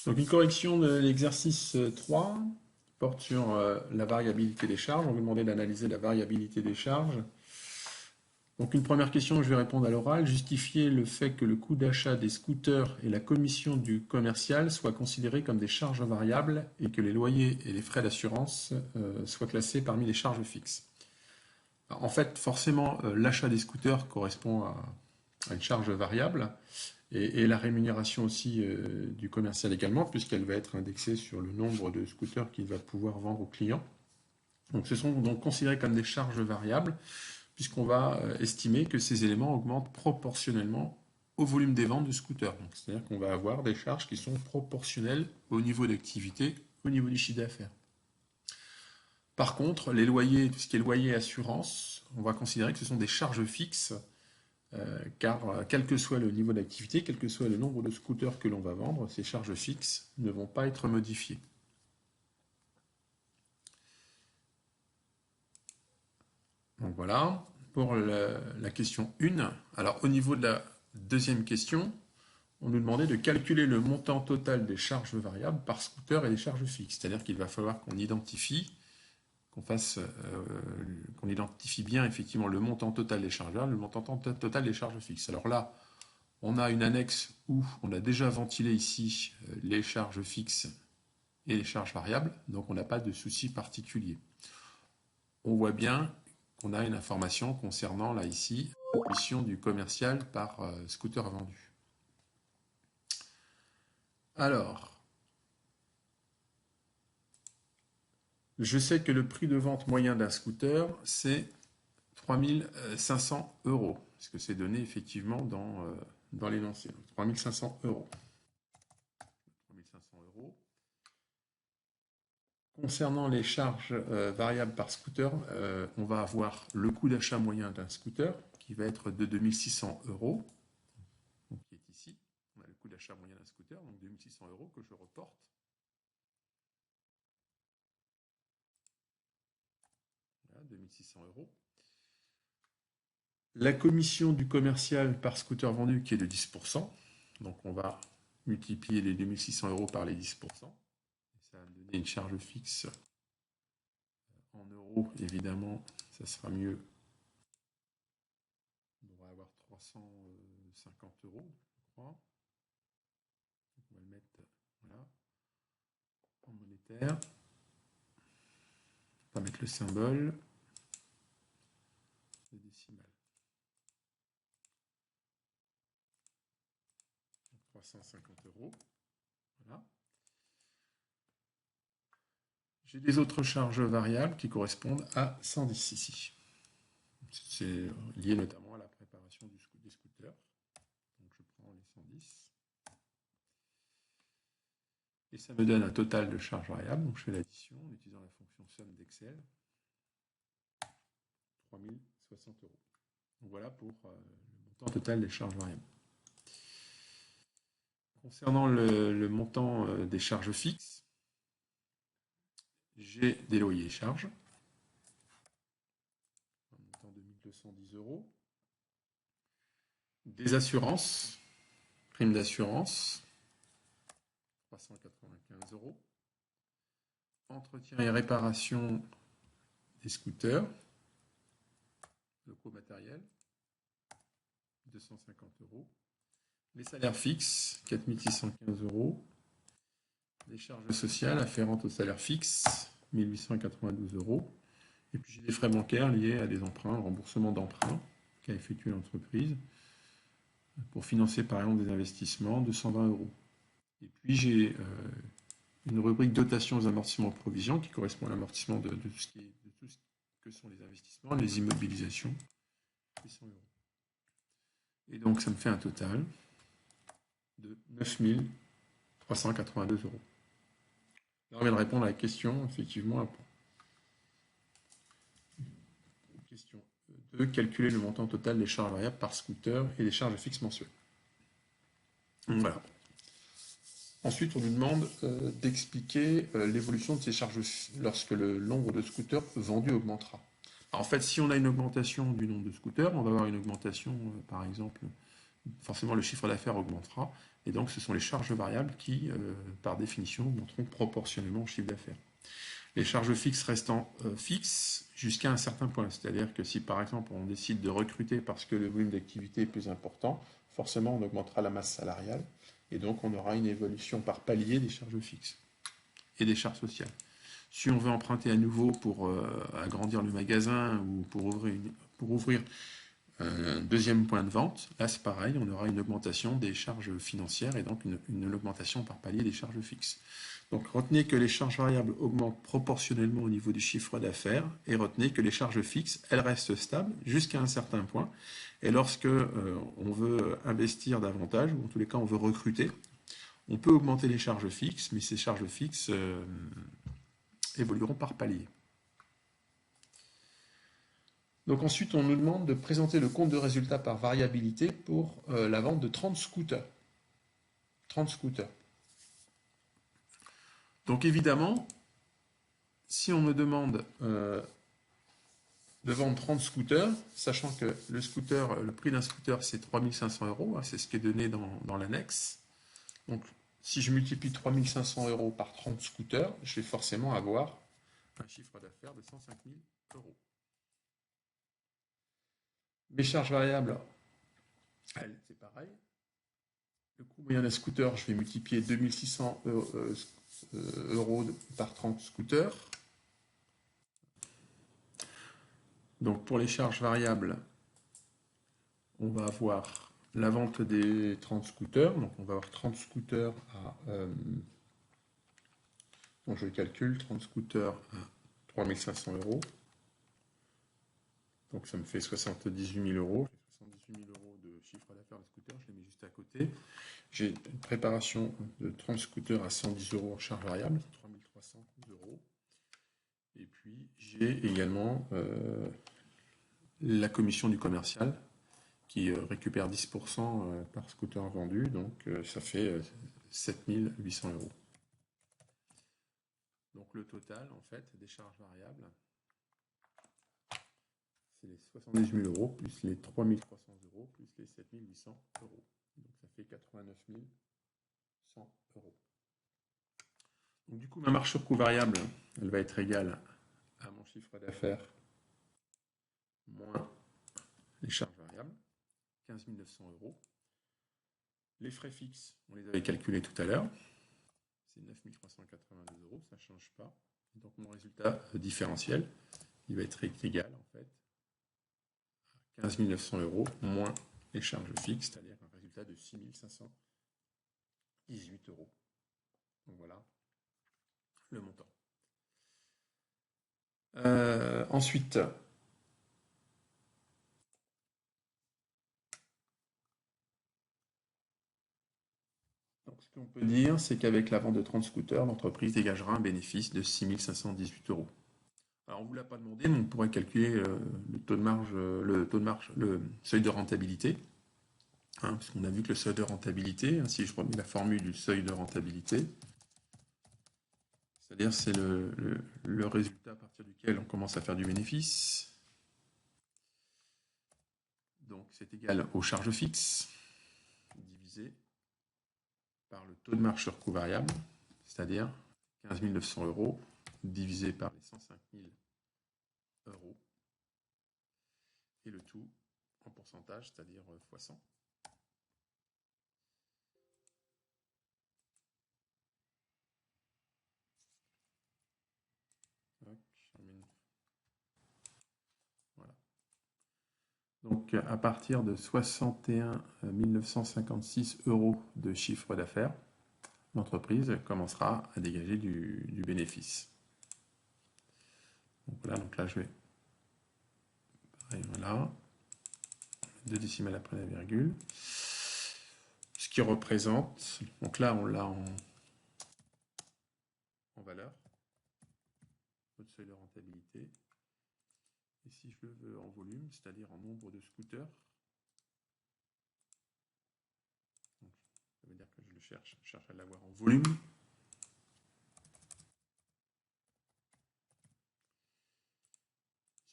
Donc une correction de l'exercice 3 porte sur la variabilité des charges. On vous demandait d'analyser la variabilité des charges. Donc une première question, je vais répondre à l'oral. Justifier le fait que le coût d'achat des scooters et la commission du commercial soient considérés comme des charges variables et que les loyers et les frais d'assurance soient classés parmi les charges fixes. Alors, en fait, forcément, l'achat des scooters correspond à une charge variable. Et la rémunération aussi du commercial également, puisqu'elle va être indexée sur le nombre de scooters qu'il va pouvoir vendre aux clients. Donc ce sont donc considérés comme des charges variables, puisqu'on va estimer que ces éléments augmentent proportionnellement au volume des ventes de scooters. C'est-à-dire qu'on va avoir des charges qui sont proportionnelles au niveau d'activité, au niveau du chiffre d'affaires. Par contre, les loyers, tout ce qui est loyer et assurance, on va considérer que ce sont des charges fixes car quel que soit le niveau d'activité, quel que soit le nombre de scooters que l'on va vendre, ces charges fixes ne vont pas être modifiées. Donc voilà, pour la question 1. Alors au niveau de la deuxième question, on nous demandait de calculer le montant total des charges variables par scooter et des charges fixes. C'est-à-dire qu'il va falloir qu'on identifie, qu'on identifie bien effectivement le montant total des charges variables, le montant total des charges fixes. Alors là, on a une annexe où on a déjà ventilé ici les charges fixes et les charges variables, donc on n'a pas de souci particulier. On voit bien qu'on a une information concernant là ici la commission du commercial par scooter vendu. Alors, je sais que le prix de vente moyen d'un scooter, c'est 3 500 €, parce que c'est donné effectivement dans l'énoncé. 3 500 €. 3 500 €. Concernant les charges variables par scooter, on va avoir le coût d'achat moyen d'un scooter qui va être de 2600 €, donc qui est ici. On a le coût d'achat moyen d'un scooter, donc 2600 € que je reporte. Voilà, 2600 €. La commission du commercial par scooter vendu qui est de 10%. Donc on va multiplier les 2600 € par les 10%. Et ça va me donner une charge fixe en euros, évidemment, ça sera mieux. On va avoir 350 €, je crois. Donc on va le mettre voilà, en monétaire. On va mettre le symbole de décimale. 350 €. Voilà. J'ai des autres charges variables qui correspondent à 110 ici. C'est lié notamment à la préparation des scooters. Donc je prends les 110. Et ça me donne un total de charges variables. Donc je fais l'addition en utilisant la fonction somme d'Excel. 3060 €. Donc voilà pour le montant total des charges variables. Concernant le montant des charges fixes, j'ai des loyers et charges. Un montant de 1210 €. Des assurances, primes d'assurance, 395 €. Entretien et réparation des scooters, locaux matériels, 250 €. Les salaires fixes, 4615 €. Les charges sociales afférentes aux salaires fixes, 1892 €. Et puis j'ai des frais bancaires liés à des emprunts, remboursement d'emprunts qu'a effectué l'entreprise pour financer par exemple des investissements, 220 €. Et puis j'ai une rubrique dotation aux amortissements de provisions qui correspond à l'amortissement de tout ce que sont les investissements, les immobilisations, et 100 €. Et donc ça me fait un total de 9 382 €. Là, on vient de répondre à la question, effectivement, question 2, calculer le montant total des charges variables par scooter et des charges fixes mensuelles. Donc, voilà. Ensuite, on nous demande d'expliquer l'évolution de ces charges lorsque le nombre de scooters vendus augmentera. Alors, en fait, si on a une augmentation du nombre de scooters, on va avoir une augmentation, par exemple, forcément le chiffre d'affaires augmentera, et donc ce sont les charges variables qui, par définition, augmenteront proportionnellement au chiffre d'affaires. Les charges fixes restant fixes jusqu'à un certain point, c'est-à-dire que si par exemple on décide de recruter parce que le volume d'activité est plus important, forcément on augmentera la masse salariale, et donc on aura une évolution par palier des charges fixes et des charges sociales. Si on veut emprunter à nouveau pour agrandir le magasin ou pour ouvrir un deuxième point de vente, là c'est pareil, on aura une augmentation des charges financières et donc une augmentation par palier des charges fixes. Donc retenez que les charges variables augmentent proportionnellement au niveau du chiffre d'affaires et retenez que les charges fixes, elles restent stables jusqu'à un certain point. Et lorsque on veut investir davantage, ou en tous les cas on veut recruter, on peut augmenter les charges fixes, mais ces charges fixes évolueront par palier. Donc ensuite, on nous demande de présenter le compte de résultat par variabilité pour la vente de 30 scooters. 30 scooters. Donc évidemment, si on me demande de vendre 30 scooters, sachant que le prix d'un scooter, c'est 3500 euros, hein, c'est ce qui est donné dans l'annexe. Donc si je multiplie 3500 euros par 30 scooters, je vais forcément avoir un chiffre d'affaires de 105 000 euros. Mes charges variables, elles, c'est pareil. Le coût moyen d'un scooter, je vais multiplier 2600 euros par 30 scooters. Donc pour les charges variables, on va avoir la vente des 30 scooters. Donc on va avoir 30 scooters à... donc je calcule, 30 scooters à 3500 euros. Donc ça me fait 78 000 euros. J'ai 78 000 euros de chiffre d'affaires de scooter, je les mets juste à côté. J'ai une préparation de 30 scooters à 110 euros en charge variable, 3300 euros. Et puis j'ai également la commission du commercial qui récupère 10% par scooter vendu, donc ça fait 7800 euros. Donc le total en fait des charges variables, c'est les 78 000 euros plus les 3300 euros plus les 7800 euros. Donc ça fait 89 100 euros. Donc du coup ma marge sur coût variable, elle va être égale à mon chiffre d'affaires moins les charges variables, 15 900 euros. Les frais fixes, on les avait calculés tout à l'heure, c'est 9 382 euros, ça ne change pas. Donc mon résultat différentiel, il va être égal en fait à 15 900 euros moins les charges fixes, c'est-à-dire un résultat de 6 518 euros. Donc voilà le montant. Ensuite, donc, ce qu'on peut dire, c'est qu'avec la vente de 30 scooters, l'entreprise dégagera un bénéfice de 6 518 euros. Alors, on ne vous l'a pas demandé, mais on pourrait calculer le taux de marge, le seuil de rentabilité. Hein, parce qu'on a vu que le seuil de rentabilité, hein, si je remets la formule du seuil de rentabilité, c'est-à-dire c'est le résultat à partir duquel on commence à faire du bénéfice. Donc c'est égal aux charges fixes divisé par le taux de marge sur coût variable, c'est-à-dire 15 900 euros divisé par les 105 000 euros et le tout en pourcentage, c'est-à-dire fois 100. Voilà. Donc à partir de 61 956 euros de chiffre d'affaires, l'entreprise commencera à dégager du bénéfice. Donc là je vais... Pareil, voilà. 2 décimales après la virgule. Ce qui représente... Donc là on l'a en valeur. Notre seuil de rentabilité. Et si je le veux en volume, c'est-à-dire en nombre de scooters, donc, ça veut dire que je cherche à l'avoir en volume.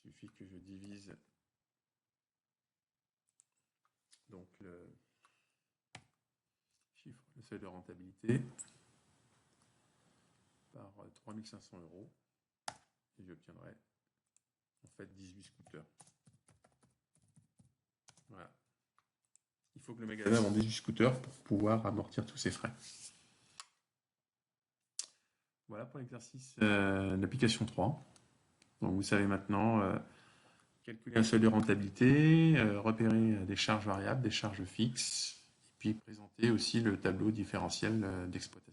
Il suffit que je divise donc seuil de rentabilité par 3500 €. Et j'obtiendrai en fait 18 scooters. Voilà. Il faut que le magasin vende 18 scooters pour pouvoir amortir tous ses frais. Voilà pour l'exercice d'application 3. Donc vous savez maintenant calculer un seuil de rentabilité, repérer des charges variables, des charges fixes, et puis présenter aussi le tableau différentiel d'exploitation.